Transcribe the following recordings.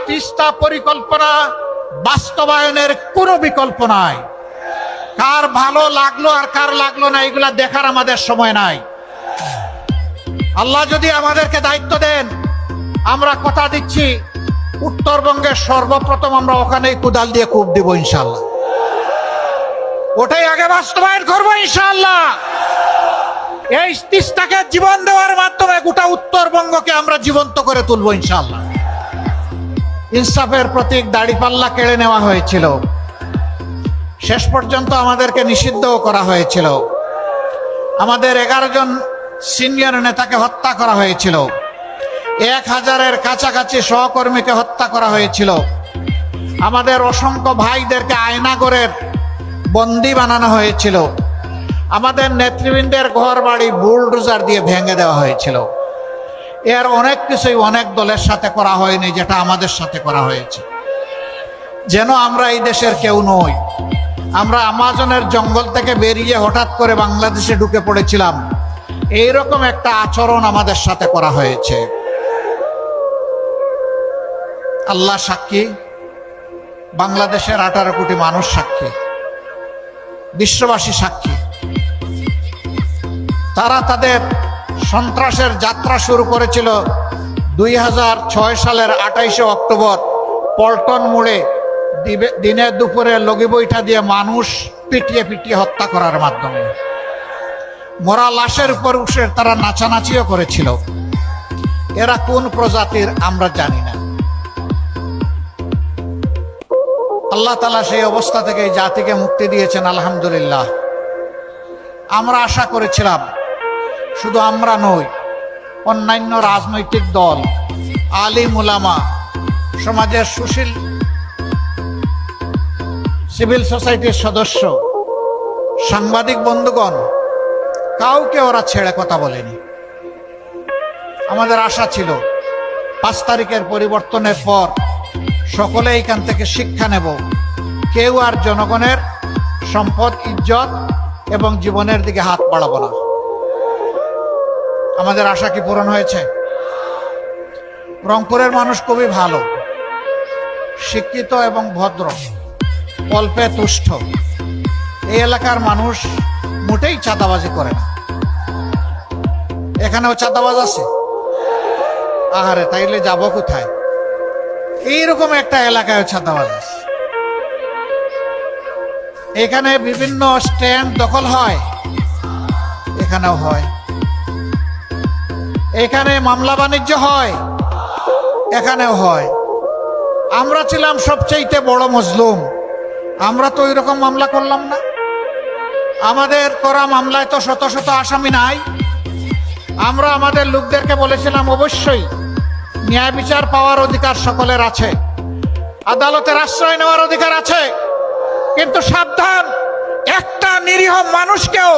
তিস্তা পরিকল্পনা বাস্তবায়নের কোনো বিকল্প নাই। কার ভালো লাগলো আর কার লাগলো না এগুলা দেখার আমাদের সময় নাই। আল্লাহ যদি আমাদেরকে দায়িত্ব দেন, আমরা কথা দিচ্ছি উত্তরবঙ্গের সর্বপ্রথম আমরা ওখানেই কোদাল দিয়ে কূপ দিব ইনশাআল্লাহ। ওটাই আগে বাস্তবায়ন করবো ইনশাআল্লাহ। এই তিস্তাকে জীবন দেওয়ার মাধ্যমে গোটা উত্তরবঙ্গকে আমরা জীবন্ত করে তুলবো ইনশাআল্লাহ। ইনসাফের প্রতীক দাড়িপাল্লা কেড়ে নেওয়া হয়েছিল, শেষ পর্যন্ত আমাদেরকে নিষিদ্ধও করা হয়েছিল। আমাদের 11 জন সিনিয়র নেতাকে হত্যা করা হয়েছিল, 1000-এর কাছাকাছি সহকর্মীকে হত্যা করা হয়েছিল। আমাদের অসংখ্য ভাইদেরকে আয়নাগরের বন্দী বানানো হয়েছিল। আমাদের নেতৃবৃন্দের ঘর বাড়ি বুলডোজার দিয়ে ভেঙে দেওয়া হয়েছিল। এর অনেক কিছুই অনেক দলের সাথে করা হয়নি, যেটা আমাদের সাথে করা হয়েছে। যেন আমরা এই দেশের কেউ নই। আমরা আমাজনের জঙ্গল থেকে বেরিয়ে হঠাৎ করে বাংলাদেশে ঢুকে পড়েছিলাম, এইরকম একটা আচরণ আমাদের সাথে করা হয়েছে। আল্লাহ সাক্ষী, বাংলাদেশের 18 কোটি মানুষ সাক্ষী, বিশ্ববাসী সাক্ষী। তারা তাদের সন্ত্রাসের যাত্রা শুরু করেছিল 2006 সালের 28শে অক্টোবর পল্টন মোড়ে দিনে দুপুরে লগি বৈঠা দিয়ে মানুষ পিটিয়ে পিটিয়ে হত্যা করার মাধ্যমে। মরা লাশের উপর উঠে তারা নাচানাচিও করেছিল। এরা কোন প্রজাতির আমরা জানি না। আল্লাহ তাআলা সেই অবস্থা থেকে এই জাতিকে মুক্তি দিয়েছেন, আলহামদুলিল্লাহ। আমরা আশা করেছিলাম, শুধু আমরা নই, অন্যান্য রাজনৈতিক দল, আলিম উলামা, সমাজের সুশীল সিভিল সোসাইটির সদস্য, সাংবাদিক বন্ধুগণ, কাউকে ওরা ছেড়ে কথা বলেনি। আমাদের আশা ছিল 5 তারিখের পরিবর্তনের পর সকলে এখান থেকে শিক্ষা নেব, কেউ আর জনগণের সম্পদ, ইজ্জত এবং জীবনের দিকে হাত বাড়াবো না। আমাদের আশা কি পূরণ হয়েছে? রংপুরের মানুষ খুবই ভালো, শিক্ষিত এবং ভদ্র, অল্পে তুষ্ট। এই এলাকার মানুষ মোটেই চাঁদাবাজি করে না। এখানেও চাঁদাবাজ আছে? আহারে, তাইলে যাব কোথায়? এইরকম একটা এলাকায় চাঁদাবাজ আছে। এখানে বিভিন্ন স্ট্যান্ড দখল হয়, এখানেও হয়। এখানে মামলা বাণিজ্য হয়, এখানেও হয়। আমরা ছিলাম সবচেয়ে বড় মজলুম, আমরা তো ওইরকম মামলা করলাম না। আমাদের করা মামলায় তো শত শত আসামি নাই। আমরা আমাদের লোকদেরকে বলেছিলাম, অবশ্যই ন্যায় বিচার পাওয়ার অধিকার সকলের আছে, আদালতের আশ্রয় নেওয়ার অধিকার আছে, কিন্তু সাবধান, একটা নিরীহ মানুষকেও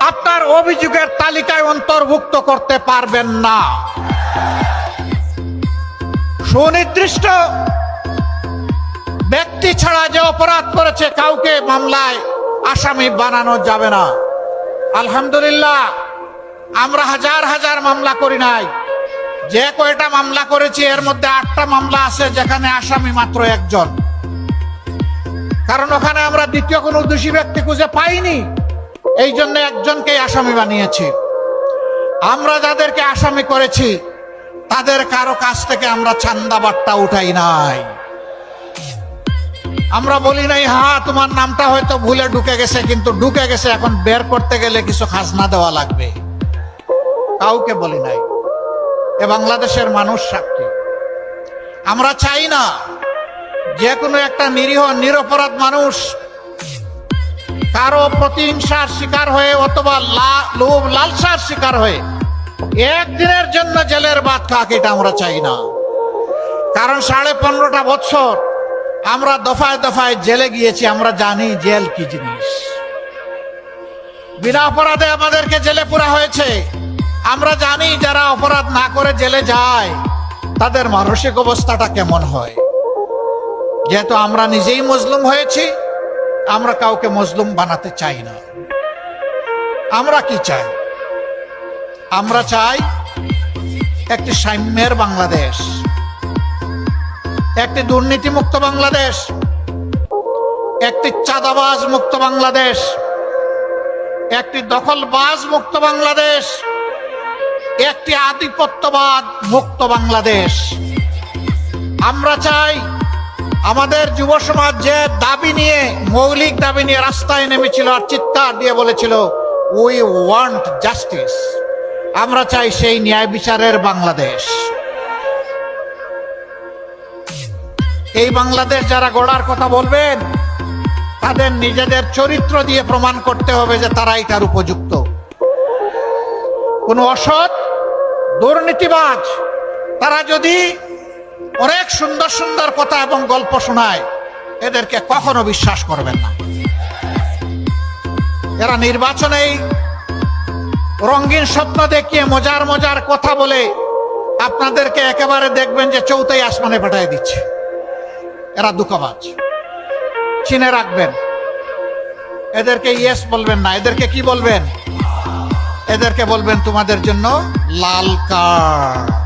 আপনার অভিযোগের তালিকায় অন্তর্ভুক্ত করতে পারবেন না। সুনির্দিষ্ট ব্যক্তি ছাড়া যে অপরাধ করেছে কাউকে মামলায় আসামি বানানো যাবে না। আলহামদুলিল্লাহ, আমরা হাজার হাজার মামলা করি নাই। যে কয়টা মামলা করেছি এর মধ্যে 8টা মামলা আছে যেখানে আসামি মাত্র 1 জন। কারণ ওখানে আমরা দ্বিতীয় কোনো দোষী ব্যক্তি খুঁজে পাইনি, এই জন্য 1 জনকেই আসামি বানিয়েছি। আমরা যাদেরকে আসামি করেছি তাদের কারো কাছ থেকে আমরা চান্দা বাট্টা উঠাই নাই। আমরা বলি নাই, হ্যাঁ তোমার নামটা হয়তো ভুলে ঢুকে গেছে, কিন্তু ঢুকে গেছে, এখন বের করতে গেলে কিছু খাজনা দেওয়া লাগবে। কাউকে বলি নাই। এ বাংলাদেশের মানুষ সাক্ষী। আমরা চাই না যে কোনো একটা নিরীহ নিরপরাধ মানুষ কারো প্রতিহিংসার শিকার হয়ে অথবা লোভ লালসার শিকার হয়ে একদিনের জন্য জেলের ভাত খাক, এটা আমরা চাই না। কারণ 15.5 বছর আমরা দফায় দফায় জেলে গিয়েছি, আমরা জানি জেল কি জিনিস। বিনা অপরাধে আমাদেরকে জেলে পুরা হয়েছে। আমরা জানি যারা অপরাধ না করে জেলে যায় তাদের মানসিক অবস্থাটা কেমন হয়। যেহেতু আমরা নিজেই মজলুম হয়েছি, আমরা কাউকে মজলুম বানাতে চাই না। আমরা কি চাই? আমরা চাই একটি সাম্যের বাংলাদেশ, একটি দুর্নীতিমুক্ত বাংলাদেশ, একটি চাঁদাবাজ মুক্ত বাংলাদেশ, একটি দখলবাজ মুক্ত বাংলাদেশ, একটি আধিপত্যবাদ মুক্ত বাংলাদেশ। আমরা চাই আমাদের যুব সমাজ যে দাবি নিয়ে, মৌলিক দাবি নিয়ে রাস্তায় নেমেছিল আর চিৎকার দিয়ে বলেছিল উই ওয়ান্ট জাস্টিস, আমরা চাই সেই ন্যায় বিচারের বাংলাদেশ। এই বাংলাদেশ যারা গড়ার কথা বলবেন তাদের নিজেদের চরিত্র দিয়ে প্রমাণ করতে হবে যে তারা এটার উপযুক্ত। কোন অসৎ দুর্নীতিবাজ তারা যদি অনেক সুন্দর সুন্দর কথা এবং গল্প শোনায়, এদেরকে কখনো বিশ্বাস করবেন না। এরা নির্বাচনেই রঙিন স্বপ্ন দেখিয়ে মজার মজার কথা বলে আপনাদেরকে একেবারে দেখবেন যে চৌথাই আসমানে পাঠিয়ে দিচ্ছে। এরা দুঃখবাজ, চিনে রাখবেন। এদেরকে ইয়েস বলবেন না, এদেরকে কি বলবেন? এদেরকে বলবেন তোমাদের জন্য লাল কার্ড।